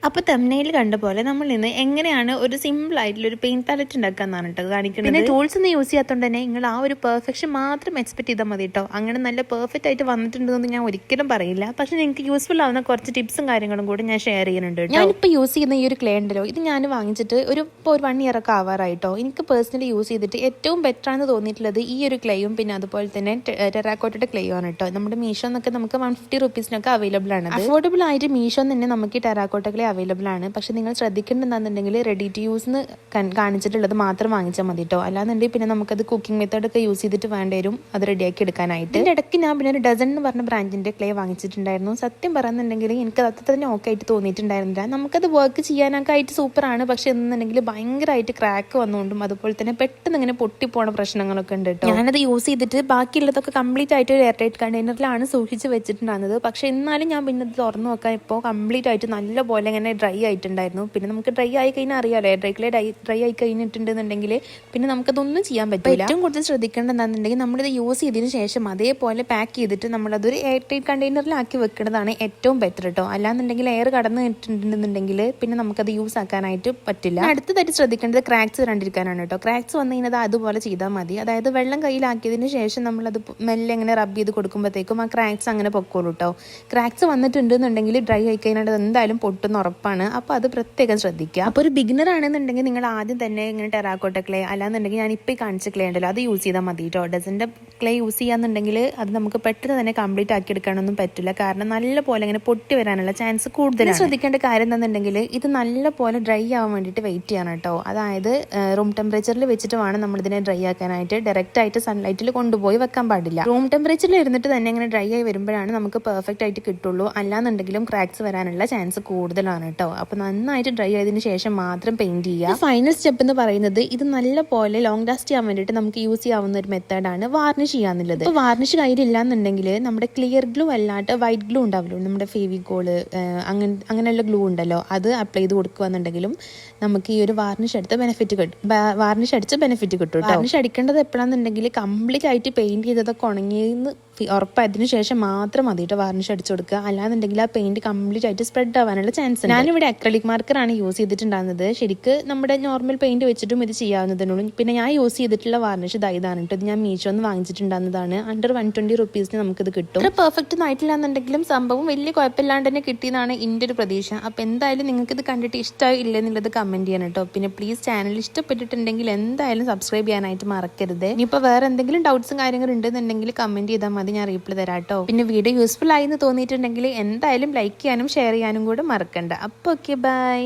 അപ്പോൾ തംബ്നെയിൽ കണ്ട പോലെ നമ്മൾ ഇന്ന് എങ്ങനെയാണ് ഒരു സിമ്പിൾ ആയിട്ടുള്ള ഒരു പെയിന്റ് പാലറ്റ് ഉണ്ടാക്കാന്നാണ് കേട്ടോ കാണിക്കുന്നത്. പിന്നെ ടൂൾസ് ഒന്നും യൂസ് ചെയ്യാത്തതുകൊണ്ട് തന്നെ നിങ്ങൾ ആ ഒരു പെർഫെക്ഷൻ മാത്രം എക്സ്പെക്ട് ചെയ്താൽ മതി കേട്ടോ. അങ്ങനെ നല്ല പെർഫെക്റ്റ് ആയിട്ട് വന്നിട്ടുണ്ടെന്ന് ഞാൻ ഒരിക്കലും പറയില്ല. പക്ഷെ നിങ്ങൾക്ക് യൂസ്ഫുൾ ആവുന്ന കുറച്ച് ടിപ്സും കാര്യങ്ങളും കൂടി ഞാൻ ഷെയർ ചെയ്യുന്നുണ്ട്. ഞാനിപ്പോൾ യൂസ് ചെയ്യുന്ന ഈ ഒരു ക്ലേ ഉണ്ടല്ലോ, ഇത് ഞാൻ വാങ്ങിച്ചിട്ട് ഇപ്പോൾ ഒരു 1 year ഒക്കെ ആവാറായിട്ടോ. എനിക്ക് പേഴ്സണലി യൂസ് ചെയ്തിട്ട് ഏറ്റവും ബെറ്റർ ആണെന്ന് തോന്നിയിട്ടുള്ളത് ഈ ഒരു ക്ലേയും പിന്നെ അതുപോലെ തന്നെ ടെറാക്കോട്ടയുടെ ക്ലേയും ആണ് കേട്ടോ. നമ്മുടെ മീഷോ എന്നൊക്കെ നമുക്ക് 150 rupees അവൈലബിൾ ആണ്. അഫോർഡബിൾ ആയിട്ട് മീഷോ തന്നെ നമുക്ക് ടെറാക്കോട്ട ക്ലേ അവൈലബിൾ ആണ്. പക്ഷെ നിങ്ങൾ ശ്രദ്ധിക്കേണ്ടതെന്നുണ്ടെങ്കിൽ റെഡി ടു യൂസ് കാണിച്ചിട്ടുള്ളത് മാത്രം വാങ്ങിച്ചാൽ മതി കേട്ടോ. അല്ലാന്നുണ്ടെങ്കിൽ പിന്നെ നമുക്കത് കുക്കിംഗ് മെത്തേഡ് ഒക്കെ യൂസ് ചെയ്തിട്ട് വേണ്ടി വരും അത് റെഡിയാക്കി എടുക്കാനായിട്ട്. ഇതിൻ്റെ ഇടയ്ക്ക് ഞാൻ പിന്നെ ഒരു ഡസൺ എന്ന് പറഞ്ഞ ബ്രാൻഡിന്റെ ക്ലേ വാങ്ങിച്ചിട്ടുണ്ടായിരുന്നു. സത്യം പറയുന്നുണ്ടെങ്കിൽ എനിക്ക് അത് തന്നെ ഓക്കെ ആയിട്ട് തോന്നിയിട്ടുണ്ടായിരുന്നില്ല. നമുക്കത് വർക്ക് ചെയ്യാനൊക്കെ ആയിട്ട് സൂപ്പറാണ്. പക്ഷെ എന്നുണ്ടെങ്കിൽ ഭയങ്കരമായിട്ട് ക്രാക്ക് വന്നുകൊണ്ടും അതുപോലെ തന്നെ പെട്ടെന്ന് ഇങ്ങനെ പൊട്ടിപ്പോണ പ്രശ്നങ്ങളൊക്കെ ഉണ്ട് കേട്ടോ. ഞാനത് യൂസ് ചെയ്തിട്ട് ബാക്കിയുള്ളതൊക്കെ കംപ്ലീറ്റ് ആയിട്ട് ഒരു എയർ ടൈറ്റ് കണ്ടെയ്നറിലാണ് സൂക്ഷിച്ച് വെച്ചിട്ടുണ്ടായിരുന്നത്. പക്ഷെ എന്നാലും ഞാൻ പിന്നെ അത് തുറന്നു നോക്കാൻ ഇപ്പോൾ കംപ്ലീറ്റ് ആയിട്ട് നല്ല പോലെ ഇങ്ങനെ ഡ്രൈ ആയിട്ടുണ്ടായിരുന്നു. പിന്നെ നമുക്ക് ഡ്രൈ ആയി കഴിഞ്ഞാൽ അറിയാമല്ലോ, എയർ ഡ്രൈ ആയി കഴിഞ്ഞിട്ടുണ്ടെന്നുണ്ടെങ്കിൽ പിന്നെ നമുക്കതൊന്നും ചെയ്യാൻ പറ്റില്ല. ഏറ്റവും കൂടുതൽ ശ്രദ്ധിക്കേണ്ടതെന്നുണ്ടെങ്കിൽ നമ്മളിത് യൂസ് ചെയ്തതിന് ശേഷം അതേപോലെ പാക്ക് ചെയ്തിട്ട് നമ്മളതൊരു എയർ ടൈറ്റ് കണ്ടെയ്നറിലാക്കി വെക്കുന്നതാണ് ഏറ്റവും ബെറ്റർ കേട്ടോ. അല്ലാന്നുണ്ടെങ്കിൽ എയർ കടന്നു ഇട്ടിട്ടുണ്ടെന്നുണ്ടെങ്കിൽ പിന്നെ നമുക്കത് യൂസ് ആക്കാനായിട്ട് പറ്റില്ല. അടുത്തതായിട്ട് ശ്രദ്ധിക്കേണ്ടത് ക്രാക്സ് വരാണ്ടിരിക്കാനാണ് കേട്ടോ. ക്രാക്സ് വന്നു കഴിഞ്ഞാൽ അതുപോലെ ചെയ്താൽ മതി. അതായത് വെള്ളം കയ്യിലാക്കിയതിന് ശേഷം നമ്മളത് മെല്ലെ ഇങ്ങനെ റബ്ബ് ചെയ്ത് കൊടുക്കുമ്പോഴത്തേക്കും ആ ക്രാക്സ് അങ്ങനെ പൊക്കോളൂ കേട്ടോ. ക്രാക്സ് വന്നിട്ടുണ്ടെന്നുണ്ടെങ്കിൽ ഡ്രൈ ആയി കഴിഞ്ഞാൽ എന്തായാലും പൊട്ടുന്ന ഉറപ്പാണ്. അപ്പോൾ അത് പ്രത്യേകം ശ്രദ്ധിക്കുക. അപ്പോൾ ഒരു ബിഗിനർ ആണെന്നുണ്ടെങ്കിൽ നിങ്ങൾ ആദ്യം തന്നെ ഇങ്ങനെ ടെറാക്കോട്ട ക്ലേ അല്ലാന്നുണ്ടെങ്കിൽ ഞാൻ ഇപ്പോൾ കാണിച്ച ക്ലേ ഉണ്ടല്ലോ അത് യൂസ് ചെയ്താൽ മതി കേട്ടോ. ഡസൻ്റെ ക്ലേ യൂസ് ചെയ്യാന്നുണ്ടെങ്കിൽ അത് നമുക്ക് പെട്ടെന്ന് തന്നെ കംപ്ലീറ്റ് ആക്കി എടുക്കാനൊന്നും പറ്റില്ല. കാരണം നല്ല പോലെ ഇങ്ങനെ പൊട്ടി വരാനുള്ള ചാൻസ് കൂടുതലാണ്. ശ്രദ്ധിക്കേണ്ട കാര്യം എന്താണെന്നുണ്ടെങ്കിൽ ഇത് നല്ല പോലെ ഡ്രൈ ആവാൻ വേണ്ടിയിട്ട് വെയിറ്റ് ചെയ്യണം കേട്ടോ. അതായത് റൂം ടെമ്പറേച്ചറിൽ വെച്ചിട്ട് വേണം നമ്മളിതിനെ ഡ്രൈ ആക്കാനായിട്ട്. ഡയറക്റ്റ് ആയിട്ട് സൺലൈറ്റിൽ കൊണ്ടുപോയി വെക്കാൻ പാടില്ല. റൂം ടെമ്പറേച്ചറിൽ ഇരുന്നിട്ട് തന്നെ ഇങ്ങനെ ഡ്രൈ ആയി വരുമ്പോഴാണ് നമുക്ക് പെർഫെക്റ്റ് ആയിട്ട് കിട്ടുള്ളൂ. അല്ലാന്നുണ്ടെങ്കിലും ക്രാക്സ് വരാനുള്ള ചാൻസ് കൂടുതലാണ് കേട്ടോ. അപ്പോൾ നന്നായിട്ട് ഡ്രൈ ആയതിനു ശേഷം മാത്രം പെയിന്റ് ചെയ്യുക. ഫൈനൽ സ്റ്റെപ്പ് എന്ന് പറയുന്നത് ഇത് നല്ല പോലെ ലോങ് ലാസ്റ്റ് ചെയ്യാൻ വേണ്ടിയിട്ട് നമുക്ക് യൂസ് ചെയ്യാവുന്ന ഒരു മെത്തേഡാണ് വാർണിഷ് ചെയ്യാന്നുള്ളത്. ഇപ്പോൾ വാർണിഷ് കയ്യിലില്ല എന്നുണ്ടെങ്കിൽ നമ്മുടെ ക്ലിയർ ഗ്ലൂ അല്ലാണ്ട് വൈറ്റ് ഗ്ലൂ ഉണ്ടാവുമല്ലോ, നമ്മുടെ ഫെവിക്കോള് അങ്ങനെയുള്ള ഗ്ലൂ ഉണ്ടല്ലോ, അത് അപ്ലൈ ചെയ്ത് കൊടുക്കുകയെന്നുണ്ടെങ്കിലും നമുക്ക് ഈ ഒരു വാർണിഷ് അടിച്ച ബെനിഫിറ്റ് കിട്ടും. വാർണിഷ് അടിക്കേണ്ടത് എപ്പോഴാണെന്നുണ്ടെങ്കിൽ കംപ്ലീറ്റ് ആയിട്ട് പെയിന്റ് ചെയ്തതൊക്കെ ഉണങ്ങിയെന്ന് ഉറപ്പായതിനു ശേഷം മാത്രം മതി കേട്ടോ വാർണിഷ് അടിച്ചു കൊടുക്കുക. അല്ലാന്നുണ്ടെങ്കിൽ ആ പെയിന്റ് കംപ്ലീറ്റ് ആയിട്ട് സ്പ്രെഡ് ആവാനുള്ള ചാൻസ് ഉണ്ട്. ഞാനിവിടെ അക്രലിക് മാർക്കറാണ് യൂസ് ചെയ്തിട്ടുണ്ടാകുന്നത്. ശരിക്ക് നമ്മുടെ നോർമൽ പെയിന്റ് വെച്ചിട്ടും ഇത് ചെയ്യാവുന്നതിനുള്ളൂ. പിന്നെ ഞാൻ യൂസ് ചെയ്തിട്ടുള്ള വാർണിഷ് ഇതാണ് കേട്ടോ. ഇത് ഞാൻ മീഷോന്ന് വാങ്ങിച്ചിട്ടുണ്ടാകുന്നതാണ്. അണ്ടർ 120 rupees നമുക്കിത് കിട്ടും. ഇത് പെർഫെക്റ്റ് ആയിട്ടില്ല എന്നുണ്ടെങ്കിലും സംഭവം വലിയ കുഴപ്പമില്ലാണ്ട് തന്നെ കിട്ടിയെന്നാണ് എൻ്റെ ഒരു പ്രതീക്ഷ. അപ്പോൾ എന്തായാലും നിങ്ങൾക്ക് ഇത് കണ്ടിട്ട് ഇഷ്ടമായി ഇല്ല എന്നുള്ളത് കമന്റ് ചെയ്യണം കേട്ടോ. പിന്നെ പ്ലീസ് ചാനൽ ഇഷ്ടപ്പെട്ടിട്ടുണ്ടെങ്കിൽ എന്തായാലും സബ്സ്ക്രൈബ് ചെയ്യാനായിട്ട് മറക്കരുത്. ഇനിയിപ്പോൾ വേറെ എന്തെങ്കിലും ഡൗട്ട്സും കാര്യങ്ങളും ഉണ്ടെന്നുണ്ടെങ്കിൽ കമന്റ് ചെയ്താൽ മതി, ഞാൻ റീപ്ലൈ തരാം കേട്ടോ. പിന്നെ വീഡിയോ യൂസ്ഫുൾ ആയി എന്ന് തോന്നിയിട്ടുണ്ടെങ്കിൽ എന്തായാലും ലൈക്ക് ചെയ്യാനും ഷെയർ ചെയ്യാനും കൂടെ മറക്കണ്ട. അപ്പോൾ ഓക്കെ, ബൈ.